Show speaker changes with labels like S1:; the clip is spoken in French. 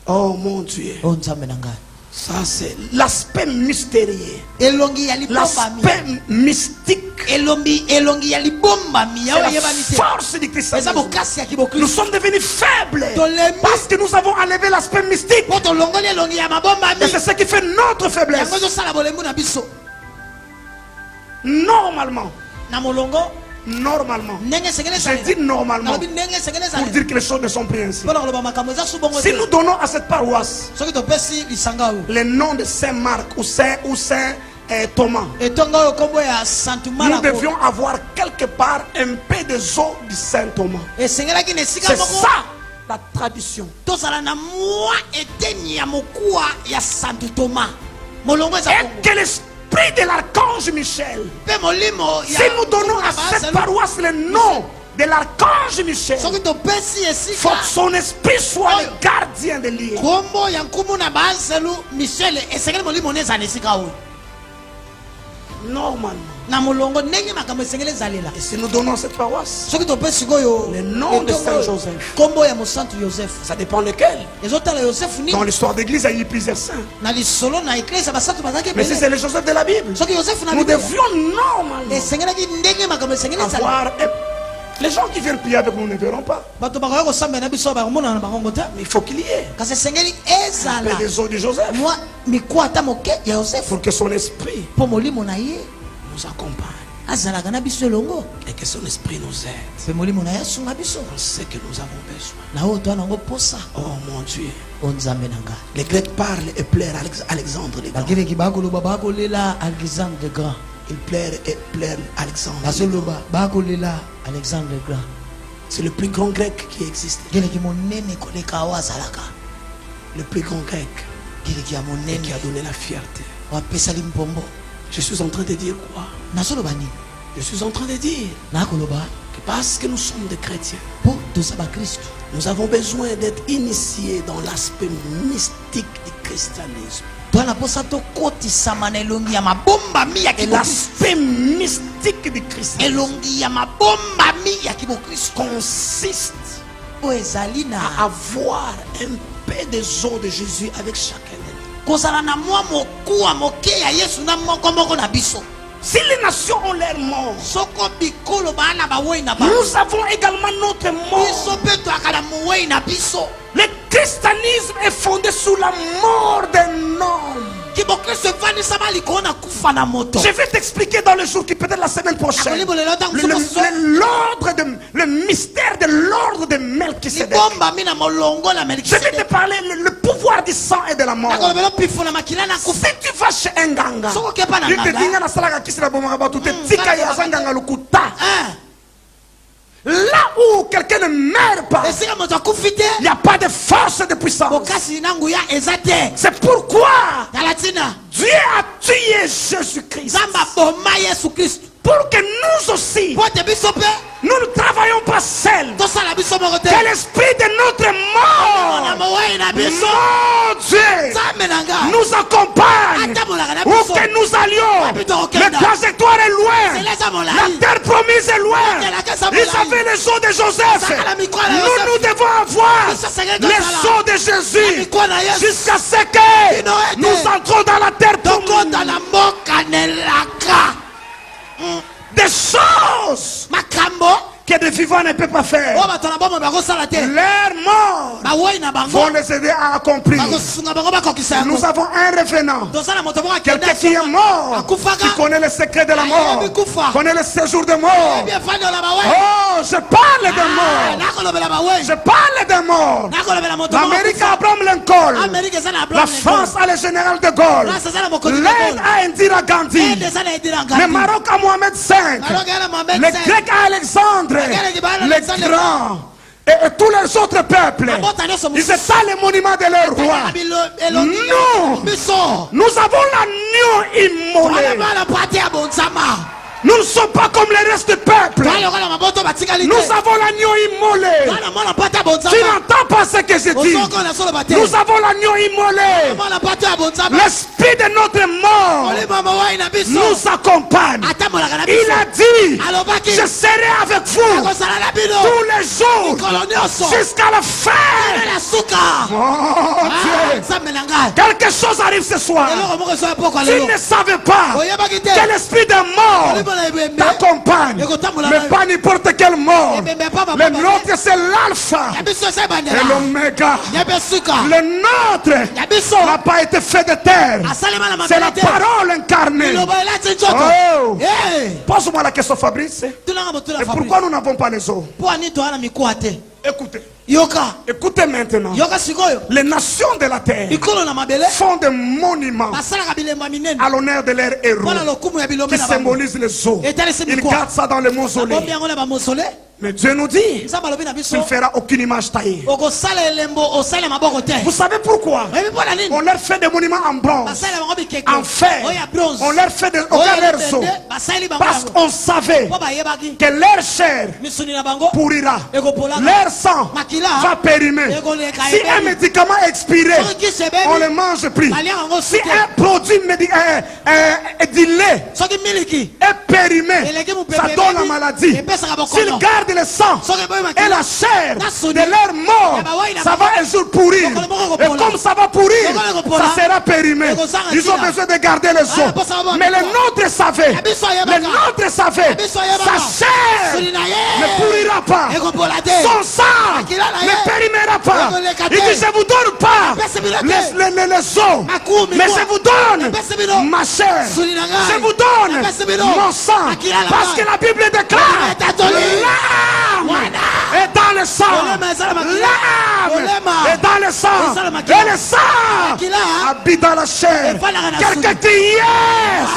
S1: Oh mon Dieu. Ça c'est l'aspect mystérieux. L'aspect mystique. La force du christianisme. Nous sommes devenus faibles parce que nous avons enlevé l'aspect mystique. Et c'est ce qui fait notre faiblesse. Normalement, je dis normalement pour dire que les choses ne sont plus ainsi. Si nous donnons à cette paroisse le nom de Saint Marc ou Saint Thomas, nous devions avoir quelque part un peu des eaux du Saint Thomas. C'est ça la tradition. Et que l'esprit de l'archange Michel, si nous donnons à cette paroisse le nom de l'archange Michel, faut que son esprit soit le gardien de l'île. Normalement. Et si nous donnons à cette paroisse le nom de Saint Joseph, ça dépend lequel. Dans l'histoire d'église, il y a eu plusieurs saints. Mais si c'est le Joseph de la Bible, nous devions normalement avoir. Les gens qui viennent prier avec nous ne verront pas. Mais il faut qu'il y ait un peu des eaux de Joseph pour que son esprit nous accompagne et que son esprit nous aide. On sait que nous avons besoin. Oh mon Dieu. Les Grecs parlent et pleurent Alexandre le Grand. Il pleure et pleure Alexandre. C'est le plus grand grec qui existe. Le plus grand grec qui a donné la fierté. Je suis en train de dire quoi? Je suis en train de dire que parce que nous sommes des chrétiens, nous avons besoin d'être initiés dans l'aspect mystique du christianisme. Et l'aspect mystique du christianisme consiste à avoir un peu des eaux de Jésus avec chacun de nous. Si les nations ont leur mort, nous avons également notre mort. Le christianisme est fondé sur la mort d'un homme. Je vais t'expliquer dans le jour qui peut être la semaine prochaine le mystère de l'ordre de Melchisedec. Je vais te parler le pouvoir du sang et de la mort. Si tu vas chez un ganga, là où quelqu'un ne meurt pas, il n'y a pas de force de puissance. C'est pourquoi Dieu a tué Jésus-Christ pour que nous aussi nous ne travaillons pas seuls. Que l'esprit de notre mort, mon Dieu, nous accompagne où que nous allions. Le trajectoire est loin, la terre promise est loin. Ils avaient les eaux de Joseph. Nous devons avoir les eaux de Jésus jusqu'à ce que nous entrons dans la terre promise. Des choses que des vivants ne peuvent pas faire. Leurs morts vont les aider à accomplir. Nous avons un revenant, quelqu'un qui est mort, qui connaît le secret de la mort, connaît le séjour de mort. Oh, je parle de mort. Je parle de mort. L'Amérique a Abraham Lincoln, la France a le général de Gaulle, l'Inde a Indira Gandhi, le Maroc a Mohamed V, le Grec a Alexandre le Grand, et tous les autres peuples. Ils étaient les monuments de leur roi. Nous avons l'agneau immolé. Nous ne sommes pas comme les restes du peuple. Nous avons l'agneau immolé. Tu n'entends pas ce que je dis. Nous avons l'agneau immolé. L'esprit de notre mort nous accompagne. Il a dit: je serai avec vous tous les jours jusqu'à la fin. Oh Quelque chose arrive ce soir. Tu ne savais pas que l'esprit de mort t'accompagne. Mais pas n'importe quelle mort. Le nôtre c'est l'alpha et l'oméga. Le nôtre n'a pas été fait de terre. C'est la parole incarnée. Oh. Pose-moi la question, Fabrice. Et pourquoi nous n'avons pas les eaux? Écoutez. Écoutez maintenant. Les nations de la terre font des monuments à l'honneur de leurs héros qui symbolisent les eaux. Ils gardent ça dans les mausolées. Mais Dieu nous dit, tu ne feras aucune image taillée. Vous savez pourquoi? On leur fait des monuments en bronze, en fer. On leur fait des leurs os. Parce qu'on savait que leur chair pourrira. Leur sang va périmer. Si un médicament est expiré, on ne le mange plus. Si un produit du lait est périmé, ça donne la maladie. S'ils gardent le sang et la chair de leur mort, ça va un jour pourrir. Et comme ça va pourrir, ça sera périmé. Ils ont besoin de garder les os. Mais le nôtre savait, sa chair ne pourrira pas, son sang ne périmera pas. Il dit, je vous donne pas les os, mais je vous donne ma chair, je vous donne mon sang, parce que la Bible déclare l'âme est dans le sang, l'âme est dans le sang, et le sang habite dans la chair. Quelqu'un dit yes.